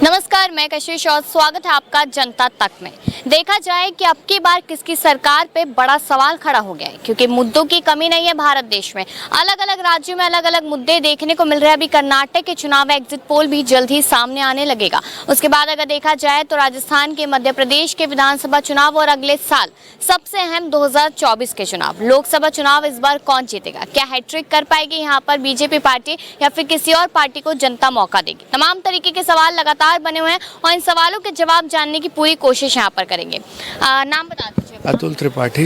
नमस्कार, मैं कशिश और स्वागत है आपका जनता तक में। देखा जाए कि अब की बार किसकी सरकार पे बड़ा सवाल खड़ा हो गया है, क्योंकि मुद्दों की कमी नहीं है भारत देश में। अलग अलग राज्यों में अलग अलग मुद्दे देखने को मिल रहे हैं। अभी कर्नाटक के चुनाव एग्जिट पोल भी जल्द ही सामने आने लगेगा। उसके बाद अगर देखा जाए तो राजस्थान के, मध्य प्रदेश के विधानसभा चुनाव और अगले साल सबसे अहम 2024 के चुनाव, लोकसभा चुनाव। इस बार कौन जीतेगा? क्या हैट्रिक कर पाएगी यहाँ पर बीजेपी पार्टी या फिर किसी और पार्टी को जनता मौका देगी? तमाम तरीके के सवाल लगातार बने हुए हैं और इन सवालों के जवाब जानने की पूरी कोशिश यहाँ पर करेंगे। नाम बता दीजिए। अतुल त्रिपाठी।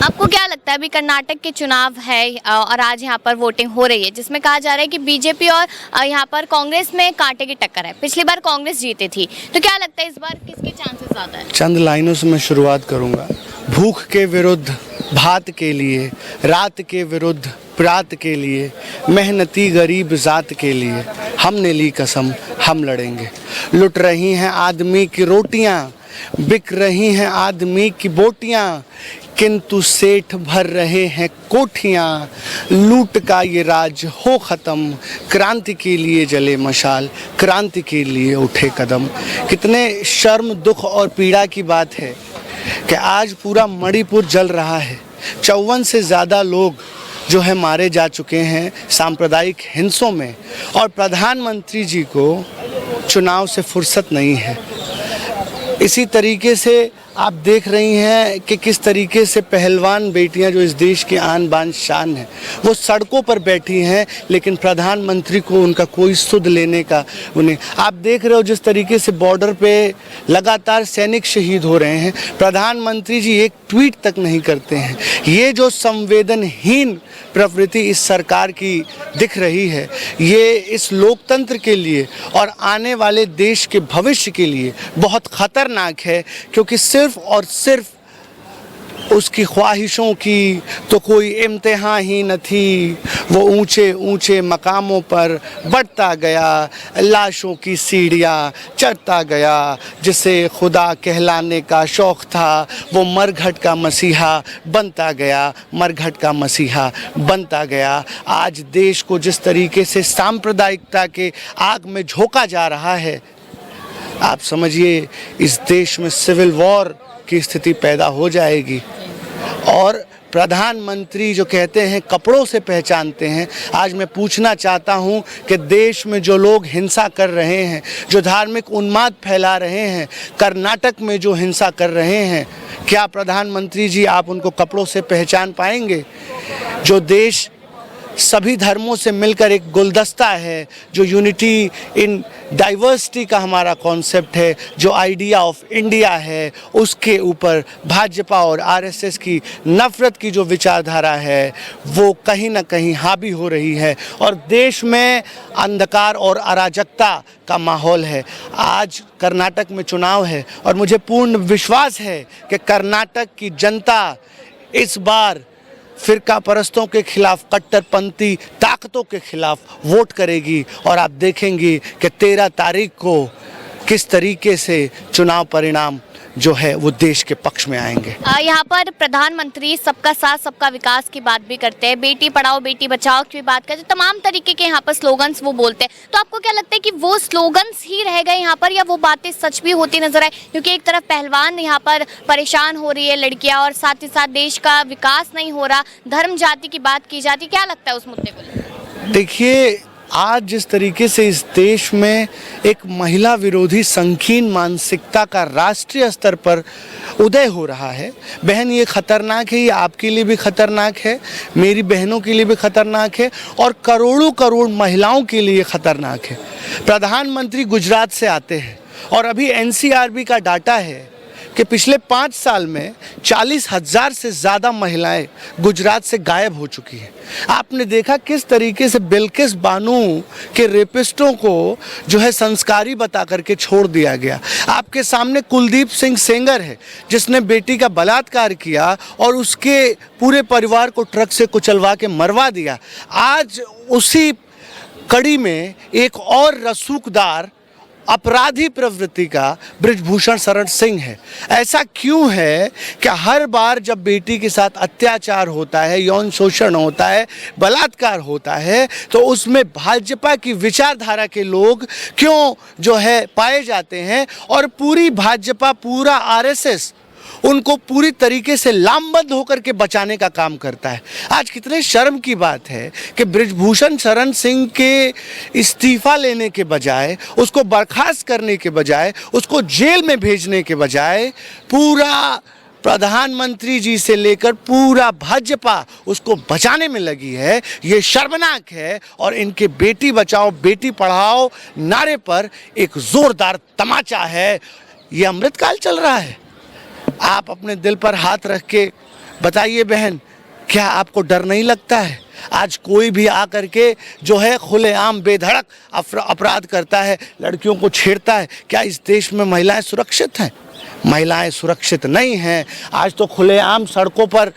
आपको क्या लगता है, अभी कर्नाटक के चुनाव है और आज यहाँ पर वोटिंग हो रही है, जिसमें कहा जा रहा है कि बीजेपी और यहाँ पर कांग्रेस में कांटे की टक्कर है। पिछली बार कांग्रेस जीती थी, तो क्या लगता है इस बार किसके चांसेस ज्यादा है? चंद लाइनों से मैं शुरुआत करूंगा। भूख के विरुद्ध भात के लिए, रात के विरुद्ध प्रात के लिए, मेहनती गरीब जात के लिए हमने ली कसम, हम लड़ेंगे। लुट रही हैं आदमी की रोटियां, बिक रही हैं आदमी की बोटियां, किंतु सेठ भर रहे हैं कोठियां। लूट का ये राज हो ख़त्म, क्रांति के लिए जले मशाल, क्रांति के लिए उठे कदम। कितने शर्म, दुख और पीड़ा की बात है कि आज पूरा मणिपुर जल रहा है। 54 से ज़्यादा लोग जो है मारे जा चुके हैं सांप्रदायिक हिंसों में, और प्रधानमंत्री जी को चुनाव से फुर्सत नहीं है। इसी तरीके से आप देख रही हैं कि किस तरीके से पहलवान बेटियां जो इस देश की आन बान शान है, वो सड़कों पर बैठी हैं, लेकिन प्रधानमंत्री को उनका कोई सुध लेने का उन्हें। आप देख रहे हो जिस तरीके से बॉर्डर पे लगातार सैनिक शहीद हो रहे हैं, प्रधानमंत्री जी एक ट्वीट तक नहीं करते हैं। ये जो संवेदनहीन प्रवृत्ति इस सरकार की दिख रही है, ये इस लोकतंत्र के लिए और आने वाले देश के भविष्य के लिए बहुत खतरनाक है, क्योंकि सिर्फ और सिर्फ उसकी ख्वाहिशों की तो कोई इम्तिहान ही न थी। वो ऊंचे ऊंचे मकामों पर बढ़ता गया, लाशों की सीढ़ियाँ चढ़ता गया। जिसे खुदा कहलाने का शौक़ था, वो मरघट का मसीहा बनता गया, मरघट का मसीहा बनता गया। आज देश को जिस तरीके से सांप्रदायिकता के आग में झोंका जा रहा है, आप समझिए इस देश में सिविल वॉर की स्थिति पैदा हो जाएगी। और प्रधानमंत्री जो कहते हैं कपड़ों से पहचानते हैं, आज मैं पूछना चाहता हूं कि देश में जो लोग हिंसा कर रहे हैं, जो धार्मिक उन्माद फैला रहे हैं, कर्नाटक में जो हिंसा कर रहे हैं, क्या प्रधानमंत्री जी आप उनको कपड़ों से पहचान पाएंगे? जो देश सभी धर्मों से मिलकर एक गुलदस्ता है, जो यूनिटी इन डाइवर्सिटी का हमारा कॉन्सेप्ट है, जो आइडिया ऑफ इंडिया है, उसके ऊपर भाजपा और आरएसएस की नफ़रत की जो विचारधारा है, वो कहीं ना कहीं हावी हो रही है और देश में अंधकार और अराजकता का माहौल है। आज कर्नाटक में चुनाव है और मुझे पूर्ण विश्वास है कि कर्नाटक की जनता इस बार फिरका परस्तों के खिलाफ, कट्टरपंथी ताकतों के खिलाफ वोट करेगी। और आप देखेंगी कि 13 तारीख को किस तरीके से चुनाव परिणाम जो है वो देश के पक्ष में आएंगे। यहाँ पर प्रधानमंत्री सबका साथ सबका विकास की बात भी करते हैं, बेटी पढ़ाओ बेटी बचाओ की भी बात करते हैं, तमाम तरीके के यहाँ पर स्लोगन्स वो बोलते हैं। तो आपको क्या लगता है कि वो स्लोगन्स ही रह गए यहाँ पर, या वो बातें सच भी होती नजर आए? क्योंकि एक तरफ पहलवान यहाँ पर परेशान हो रही है लड़कियाँ, और साथ ही साथ देश का विकास नहीं हो रहा, धर्म जाति की बात की जाती। क्या लगता है उस मुद्दे को? देखिए, आज जिस तरीके से इस देश में एक महिला विरोधी संकीर्ण मानसिकता का राष्ट्रीय स्तर पर उदय हो रहा है, बहन, ये खतरनाक है। ये आपके लिए भी खतरनाक है, मेरी बहनों के लिए भी खतरनाक है, और करोड़ों करोड़ महिलाओं के लिए खतरनाक है। प्रधानमंत्री गुजरात से आते हैं और अभी एनसीआरबी का डाटा है कि पिछले 5 साल में 40,000 से ज़्यादा महिलाएं गुजरात से गायब हो चुकी हैं। आपने देखा किस तरीके से बिल्किस बानो के रेपिस्टों को जो है संस्कारी बता करके छोड़ दिया गया। आपके सामने कुलदीप सिंह सेंगर है, जिसने बेटी का बलात्कार किया और उसके पूरे परिवार को ट्रक से कुचलवा के मरवा दिया। आज उसी कड़ी में एक और रसूखदार अपराधी प्रवृत्ति का बृजभूषण शरण सिंह है। ऐसा क्यों है कि हर बार जब बेटी के साथ अत्याचार होता है, यौन शोषण होता है, बलात्कार होता है, तो उसमें भाजपा की विचारधारा के लोग क्यों जो है पाए जाते हैं और पूरी भाजपा, पूरा आरएसएस उनको पूरी तरीके से लामबंद होकर के बचाने का काम करता है। आज कितने शर्म की बात है कि बृजभूषण शरण सिंह के इस्तीफा लेने के बजाय, उसको बर्खास्त करने के बजाय, उसको जेल में भेजने के बजाय पूरा प्रधानमंत्री जी से लेकर पूरा भाजपा उसको बचाने में लगी है। ये शर्मनाक है और इनके बेटी बचाओ बेटी पढ़ाओ नारे पर एक जोरदार तमाचा है। ये अमृतकाल चल रहा है। आप अपने दिल पर हाथ रख के बताइए बहन, क्या आपको डर नहीं लगता है? आज कोई भी आकर के जो है खुलेआम बेधड़क अपराध करता है, लड़कियों को छेड़ता है। क्या इस देश में महिलाएं सुरक्षित हैं? महिलाएं सुरक्षित नहीं हैं। आज तो खुलेआम सड़कों पर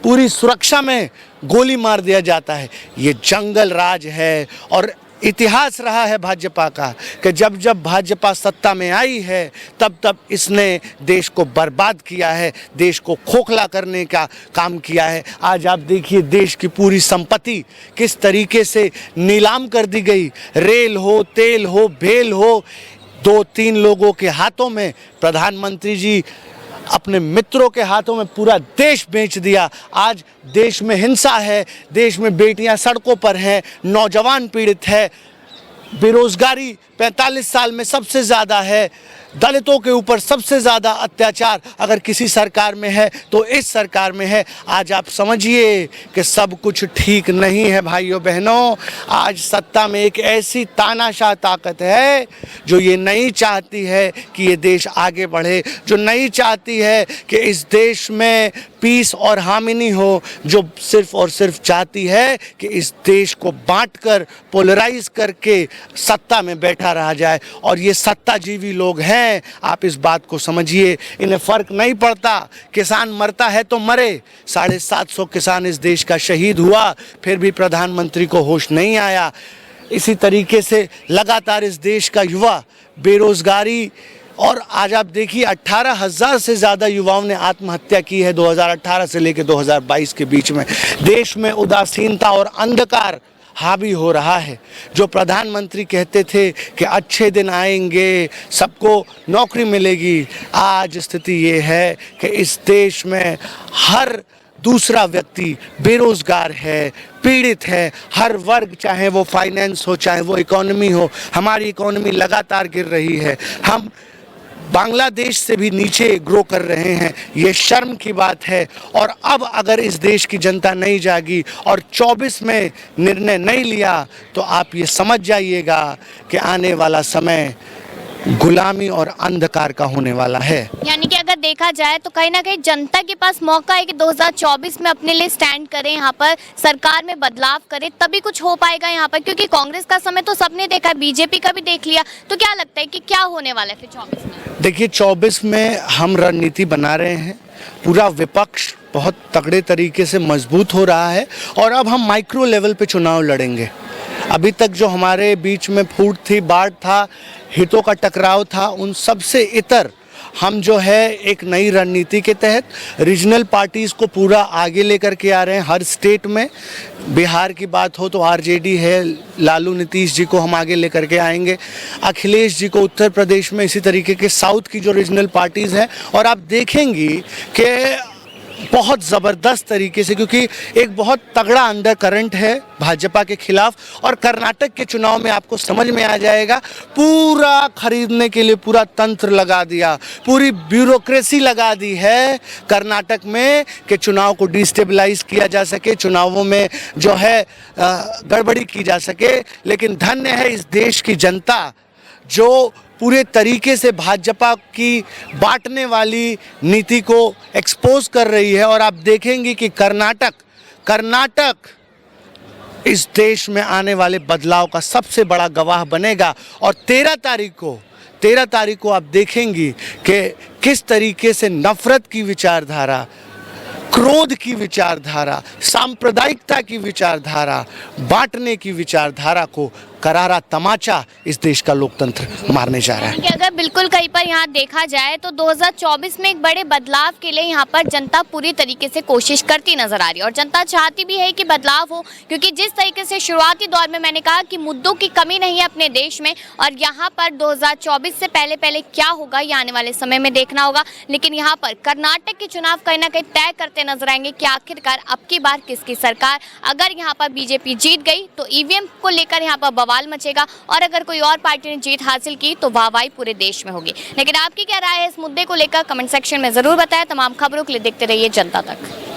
पूरी सुरक्षा में गोली मार दिया जाता है। ये जंगल राज है और इतिहास रहा है भाजपा का कि जब जब भाजपा सत्ता में आई है तब तब इसने देश को बर्बाद किया है, देश को खोखला करने का काम किया है। आज आप देखिए देश की पूरी संपत्ति किस तरीके से नीलाम कर दी गई। रेल हो, तेल हो, भेल हो, 2-3 लोगों के हाथों में प्रधानमंत्री जी अपने मित्रों के हाथों में पूरा देश बेच दिया। आज देश में हिंसा है, देश में बेटियां सड़कों पर हैं, नौजवान पीड़ित है, बेरोजगारी 45 साल में सबसे ज़्यादा है, दलितों के ऊपर सबसे ज़्यादा अत्याचार अगर किसी सरकार में है तो इस सरकार में है। आज आप समझिए कि सब कुछ ठीक नहीं है भाइयों बहनों। आज सत्ता में एक ऐसी तानाशाह ताकत है जो ये नहीं चाहती है कि ये देश आगे बढ़े, जो नहीं चाहती है कि इस देश में पीस और हार्मनी हो, जो सिर्फ और सिर्फ चाहती है कि इस देश को बांटकर पोलराइज करके सत्ता में बैठा रहा जाए। और ये सत्ताजीवी लोग हैं, आप इस बात को समझिए। इन्हें फर्क नहीं पड़ता, किसान मरता है तो मरे। 750 किसान इस देश का शहीद हुआ, फिर भी प्रधानमंत्री को होश नहीं आया। इसी तरीके से लगातार इस देश का युवा बेरोजगारी, और आज आप देखिए 18,000 से ज़्यादा युवाओं ने आत्महत्या की है 2018 से लेकर 2022 के बीच में। देश में उदासीनता और अंधकार हावी हो रहा है। जो प्रधानमंत्री कहते थे कि अच्छे दिन आएंगे, सबको नौकरी मिलेगी, आज स्थिति ये है कि इस देश में हर दूसरा व्यक्ति बेरोजगार है, पीड़ित है। हर वर्ग, चाहे वो फाइनेंस हो, चाहे वो इकोनॉमी हो, हमारी इकोनॉमी लगातार गिर रही है। हम बांग्लादेश से भी नीचे ग्रो कर रहे हैं। ये शर्म की बात है। और अब अगर इस देश की जनता नहीं जागी और 24 में निर्णय नहीं लिया तो आप ये समझ जाइएगा कि आने वाला समय गुलामी और अंधकार का होने वाला है। यानी कि अगर देखा जाए तो कहीं ना कहीं जनता के पास मौका है कि 2024 में अपने लिए स्टैंड करें, यहाँ पर सरकार में बदलाव करें, तभी कुछ हो पाएगा यहाँ पर। क्योंकि कांग्रेस का समय तो सबने देखा, बीजेपी का भी देख लिया। तो क्या लगता है कि क्या होने वाला है फिर 24 में? देखिए 24 में हम रणनीति बना रहे हैं। पूरा विपक्ष बहुत तगड़े तरीके से मजबूत हो रहा है और अब हम माइक्रो लेवल पे चुनाव लड़ेंगे। अभी तक जो हमारे बीच में फूट थी, बाढ़ था, हितों का टकराव था, उन सब से इतर हम जो है एक नई रणनीति के तहत रीजनल पार्टीज़ को पूरा आगे लेकर के आ रहे हैं। हर स्टेट में, बिहार की बात हो तो आरजेडी है, लालू नीतीश जी को हम आगे लेकर के आएंगे, अखिलेश जी को उत्तर प्रदेश में, इसी तरीके के साउथ की जो रीजनल पार्टीज़ हैं। और आप देखेंगी कि बहुत ज़बरदस्त तरीके से, क्योंकि एक बहुत तगड़ा अंडर करंट है भाजपा के खिलाफ। और कर्नाटक के चुनाव में आपको समझ में आ जाएगा, पूरा खरीदने के लिए पूरा तंत्र लगा दिया, पूरी ब्यूरोक्रेसी लगा दी है कर्नाटक में कि चुनाव को डिस्टेबलाइज किया जा सके, चुनावों में जो है गड़बड़ी की जा सके। लेकिन धन्य है इस देश की जनता जो पूरे तरीके से भाजपा की बांटने वाली नीति को एक्सपोज कर रही है। और आप देखेंगे कि कर्नाटक इस देश में आने वाले बदलाव का सबसे बड़ा गवाह बनेगा। और 13 तारीख को आप देखेंगी कि किस तरीके से नफरत की विचारधारा, क्रोध की विचारधारा, सांप्रदायिकता की विचारधारा, बांटने की विचारधारा को करारा तमाचा इस देश का लोकतंत्र मारने जा रहा है। कि अगर बिल्कुल कहीं पर यहाँ देखा जाए तो 2024 में एक बड़े बदलाव के लिए यहाँ पर जनता पूरी तरीके से कोशिश करती नजर आ रही है और जनता चाहती भी है कि बदलाव हो, क्योंकि जिस तरीके से शुरुआती दौर में मैंने कहा कि मुद्दों की कमी नहीं है अपने देश में और यहाँ पर 2024 से पहले पहले क्या होगा ये आने वाले समय में देखना होगा। लेकिन यहाँ पर कर्नाटक के चुनाव कहीं ना कहीं तय करते नजर आएंगे कि आखिरकार अब की बार किसकी सरकार। अगर यहाँ पर बीजेपी जीत गई तो ईवीएम को लेकर यहाँ पर बवाल मचेगा और अगर कोई और पार्टी ने जीत हासिल की तो वाहवाही पूरे देश में होगी। लेकिन आपकी क्या राय है इस मुद्दे को लेकर, कमेंट सेक्शन में जरूर बताएं। तमाम खबरों के लिए देखते रहिए जनता तक।